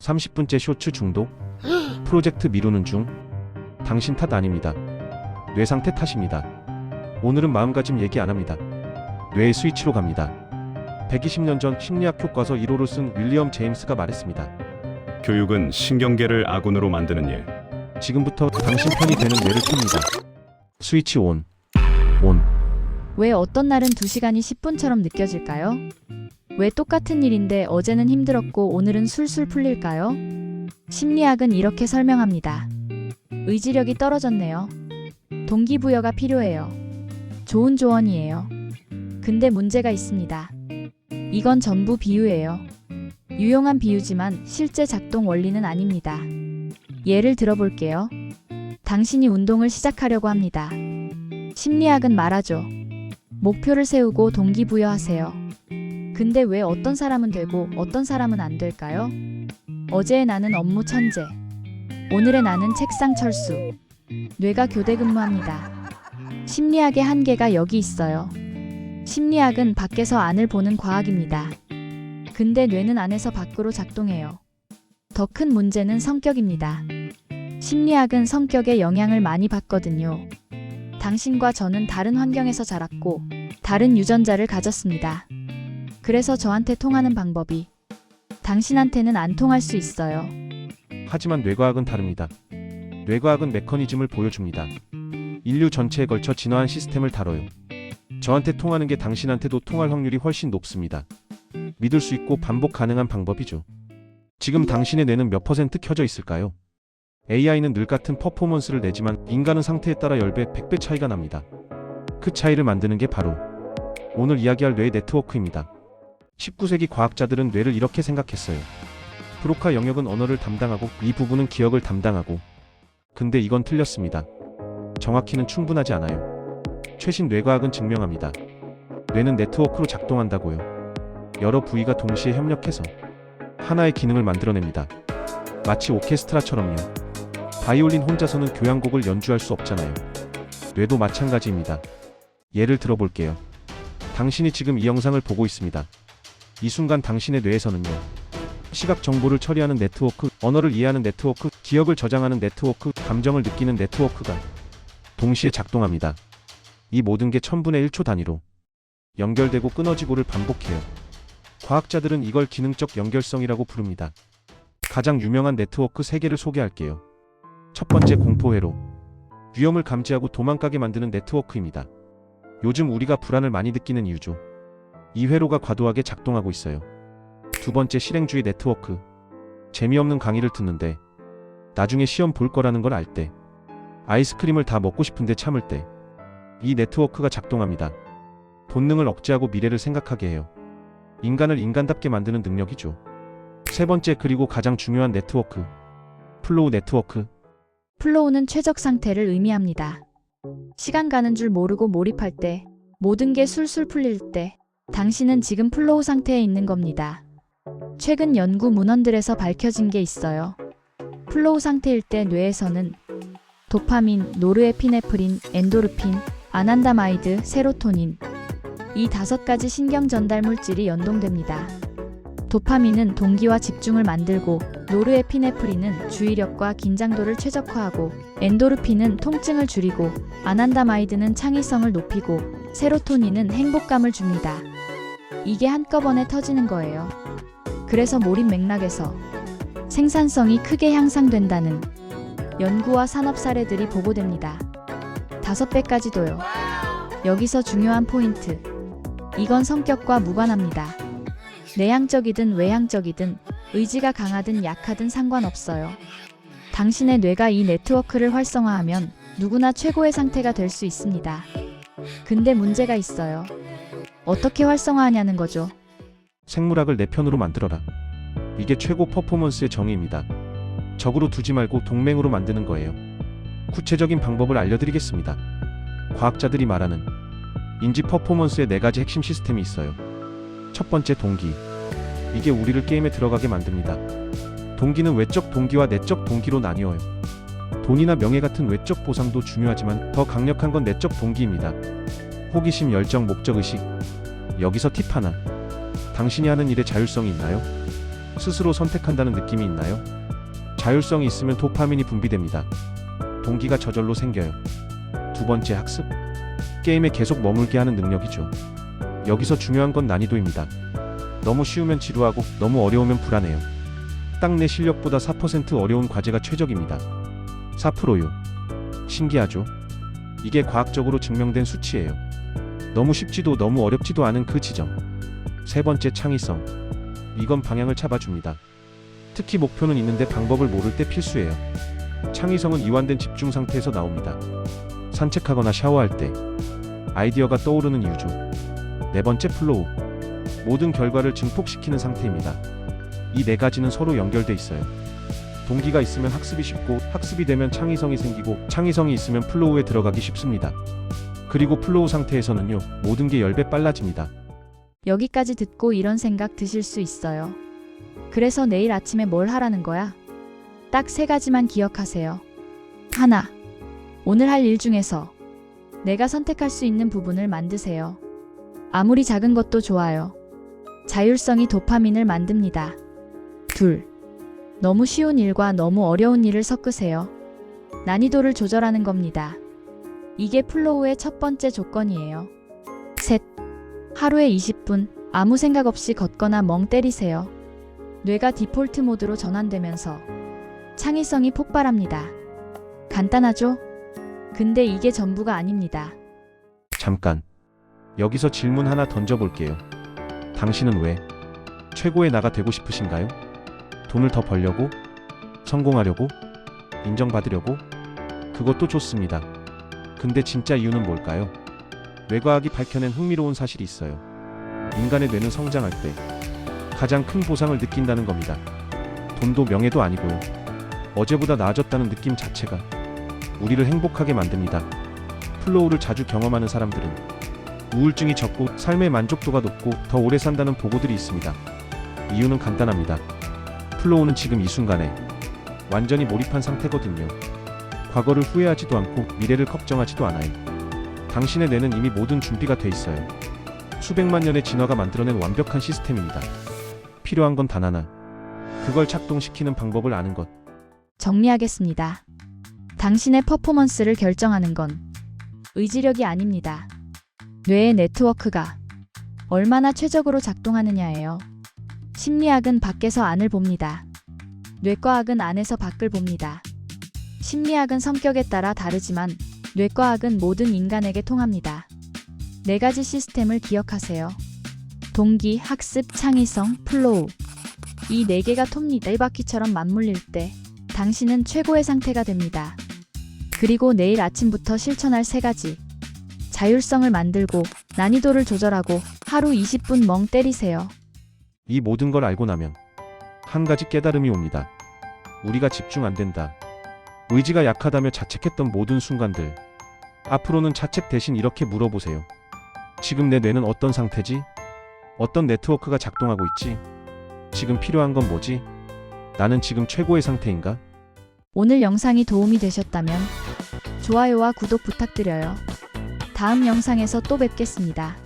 30분째 쇼츠 중독? 프로젝트 미루는 중? 당신 탓 아닙니다. 뇌 상태 탓입니다. 오늘은 마음가짐 얘기 안 합니다. 뇌의 스위치로 갑니다. 120년 전 심리학 교과서 1호를 쓴 윌리엄 제임스가 말했습니다. 교육은 신경계를 아군으로 만드는 일. 지금부터 당신 편이 되는 뇌를 켭니다. 스위치 온. 온. 왜 어떤 날은 2시간이 10분처럼 느껴질까요? 왜 똑같은 일인데 어제는 힘들었고 오늘은 술술 풀릴까요? 심리학은 이렇게 설명합니다. 의지력이 떨어졌네요. 동기부여가 필요해요. 좋은 조언이에요. 근데 문제가 있습니다. 이건 전부 비유예요. 유용한 비유지만 실제 작동 원리는 아닙니다. 예를 들어볼게요. 당신이 운동을 시작하려고 합니다. 심리학은 말하죠. 목표를 세우고 동기부여하세요. 근데 왜 어떤 사람은 되고 어떤 사람은 안 될까요? 어제의 나는 업무 천재. 오늘의 나는 책상 철수. 뇌가 교대 근무합니다. 심리학의 한계가 여기 있어요. 심리학은 밖에서 안을 보는 과학입니다. 근데 뇌는 안에서 밖으로 작동해요. 더 큰 문제는 성격입니다. 심리학은 성격에 영향을 많이 받거든요. 당신과 저는 다른 환경에서 자랐고 다른 유전자를 가졌습니다. 그래서 저한테 통하는 방법이 당신한테는 안 통할 수 있어요. 하지만 뇌과학은 다릅니다. 뇌과학은 메커니즘을 보여줍니다. 인류 전체에 걸쳐 진화한 시스템을 다뤄요. 저한테 통하는 게 당신한테도 통할 확률이 훨씬 높습니다. 믿을 수 있고 반복 가능한 방법이죠. 지금 당신의 뇌는 몇 퍼센트 켜져 있을까요? AI는 늘 같은 퍼포먼스를 내지만 인간은 상태에 따라 10배, 100배 차이가 납니다. 그 차이를 만드는 게 바로 오늘 이야기할 뇌 네트워크입니다. 19세기 과학자들은 뇌를 이렇게 생각했어요. 브로카 영역은 언어를 담당하고 이 부분은 기억을 담당하고. 근데 이건 틀렸습니다. 정확히는 충분하지 않아요. 최신 뇌과학은 증명합니다. 뇌는 네트워크로 작동한다고요. 여러 부위가 동시에 협력해서 하나의 기능을 만들어냅니다. 마치 오케스트라처럼요. 바이올린 혼자서는 교향곡을 연주할 수 없잖아요. 뇌도 마찬가지입니다. 예를 들어볼게요. 당신이 지금 이 영상을 보고 있습니다. 이 순간 당신의 뇌에서는요. 시각 정보를 처리하는 네트워크, 언어를 이해하는 네트워크, 기억을 저장하는 네트워크, 감정을 느끼는 네트워크가 동시에 작동합니다. 이 모든 게 1000분의 1초 단위로 연결되고 끊어지고를 반복해요. 과학자들은 이걸 기능적 연결성이라고 부릅니다. 가장 유명한 네트워크 3개를 소개할게요. 첫 번째, 공포회로. 위험을 감지하고 도망가게 만드는 네트워크입니다. 요즘 우리가 불안을 많이 느끼는 이유죠. 이 회로가 과도하게 작동하고 있어요. 두 번째, 실행주의 네트워크. 재미없는 강의를 듣는데 나중에 시험 볼 거라는 걸 알 때, 아이스크림을 다 먹고 싶은데 참을 때, 이 네트워크가 작동합니다. 본능을 억제하고 미래를 생각하게 해요. 인간을 인간답게 만드는 능력이죠. 세 번째, 그리고 가장 중요한 네트워크, 플로우 네트워크. 플로우는 최적 상태를 의미합니다. 시간 가는 줄 모르고 몰입할 때, 모든 게 술술 풀릴 때, 당신은 지금 플로우 상태에 있는 겁니다. 최근 연구 문헌들에서 밝혀진 게 있어요. 플로우 상태일 때 뇌에서는 도파민, 노르에피네프린, 엔도르핀, 아난다마이드, 세로토닌, 이 5가지 신경 전달 물질이 연동됩니다. 도파민은 동기와 집중을 만들고, 노르에피네프린은 주의력과 긴장도를 최적화하고, 엔도르핀은 통증을 줄이고, 아난다마이드는 창의성을 높이고, 세로토닌은 행복감을 줍니다. 이게 한꺼번에 터지는 거예요. 그래서 몰입 맥락에서 생산성이 크게 향상된다는 연구와 산업 사례들이 보고됩니다. 5배까지도요. 여기서 중요한 포인트. 이건 성격과 무관합니다. 내향적이든 외향적이든 의지가 강하든 약하든 상관없어요. 당신의 뇌가 이 네트워크를 활성화하면 누구나 최고의 상태가 될 수 있습니다. 근데 문제가 있어요. 어떻게 활성화하냐는 거죠. 생물학을 내 편으로 만들어라. 이게 최고 퍼포먼스의 정의입니다. 적으로 두지 말고 동맹으로 만드는 거예요. 구체적인 방법을 알려드리겠습니다. 과학자들이 말하는 인지 퍼포먼스의 4가지 핵심 시스템이 있어요. 첫 번째, 동기. 이게 우리를 게임에 들어가게 만듭니다. 동기는 외적 동기와 내적 동기로 나뉘어요. 돈이나 명예 같은 외적 보상도 중요하지만 더 강력한 건 내적 동기입니다. 호기심, 열정, 목적의식. 여기서 팁 하나. 당신이 하는 일에 자율성이 있나요? 스스로 선택한다는 느낌이 있나요? 자율성이 있으면 도파민이 분비됩니다. 동기가 저절로 생겨요. 두 번째, 학습. 게임에 계속 머물게 하는 능력이죠. 여기서 중요한 건 난이도입니다. 너무 쉬우면 지루하고 너무 어려우면 불안해요. 딱 내 실력보다 4% 어려운 과제가 최적입니다. 4%요. 신기하죠? 이게 과학적으로 증명된 수치예요. 너무 쉽지도 너무 어렵지도 않은 그 지점. 세 번째, 창의성. 이건 방향을 잡아줍니다. 특히 목표는 있는데 방법을 모를 때 필수예요. 창의성은 이완된 집중 상태에서 나옵니다. 산책하거나 샤워할 때 아이디어가 떠오르는 이유죠. 네 번째, 플로우. 모든 결과를 증폭시키는 상태입니다. 이 네 가지는 서로 연결돼 있어요. 동기가 있으면 학습이 쉽고, 학습이 되면 창의성이 생기고, 창의성이 있으면 플로우에 들어가기 쉽습니다. 그리고 플로우 상태에서는요, 모든 게 10배 빨라집니다. 여기까지 듣고 이런 생각 드실 수 있어요. 그래서 내일 아침에 뭘 하라는 거야? 딱 3가지만 기억하세요. 하나, 오늘 할 일 중에서 내가 선택할 수 있는 부분을 만드세요. 아무리 작은 것도 좋아요. 자율성이 도파민을 만듭니다. 둘, 너무 쉬운 일과 너무 어려운 일을 섞으세요. 난이도를 조절하는 겁니다. 이게 플로우의 첫 번째 조건이에요. 셋, 하루에 20분 아무 생각 없이 걷거나 멍 때리세요. 뇌가 디폴트 모드로 전환되면서 창의성이 폭발합니다. 간단하죠? 근데 이게 전부가 아닙니다. 잠깐. 여기서 질문 하나 던져볼게요. 당신은 왜 최고의 나가 되고 싶으신가요? 돈을 더 벌려고? 성공하려고? 인정받으려고? 그것도 좋습니다. 근데 진짜 이유는 뭘까요? 뇌과학이 밝혀낸 흥미로운 사실이 있어요. 인간의 뇌는 성장할 때 가장 큰 보상을 느낀다는 겁니다. 돈도 명예도 아니고요. 어제보다 나아졌다는 느낌 자체가 우리를 행복하게 만듭니다. 플로우를 자주 경험하는 사람들은 우울증이 적고 삶의 만족도가 높고 더 오래 산다는 보고들이 있습니다. 이유는 간단합니다. 플로우는 지금 이 순간에 완전히 몰입한 상태거든요. 과거를 후회하지도 않고 미래를 걱정하지도 않아요. 당신의 뇌는 이미 모든 준비가 돼 있어요. 수백만 년의 진화가 만들어낸 완벽한 시스템입니다. 필요한 건 단 하나. 그걸 작동시키는 방법을 아는 것. 정리하겠습니다. 당신의 퍼포먼스를 결정하는 건 의지력이 아닙니다. 뇌의 네트워크가 얼마나 최적으로 작동하느냐예요. 심리학은 밖에서 안을 봅니다. 뇌과학은 안에서 밖을 봅니다. 심리학은 성격에 따라 다르지만 뇌과학은 모든 인간에게 통합니다. 4가지 시스템을 기억하세요. 동기, 학습, 창의성, 플로우. 이 4개가 톱니다. 1바퀴처럼 맞물릴 때 당신은 최고의 상태가 됩니다. 그리고 내일 아침부터 실천할 3가지. 자율성을 만들고 난이도를 조절하고 하루 20분 멍 때리세요. 이 모든 걸 알고 나면 한 가지 깨달음이 옵니다. 우리가 집중 안 된다. 의지가 약하다며 자책했던 모든 순간들. 앞으로는 자책 대신 이렇게 물어보세요. 지금 내 뇌는 어떤 상태지? 어떤 네트워크가 작동하고 있지? 지금 필요한 건 뭐지? 나는 지금 최고의 상태인가? 오늘 영상이 도움이 되셨다면 좋아요와 구독 부탁드려요. 다음 영상에서 또 뵙겠습니다.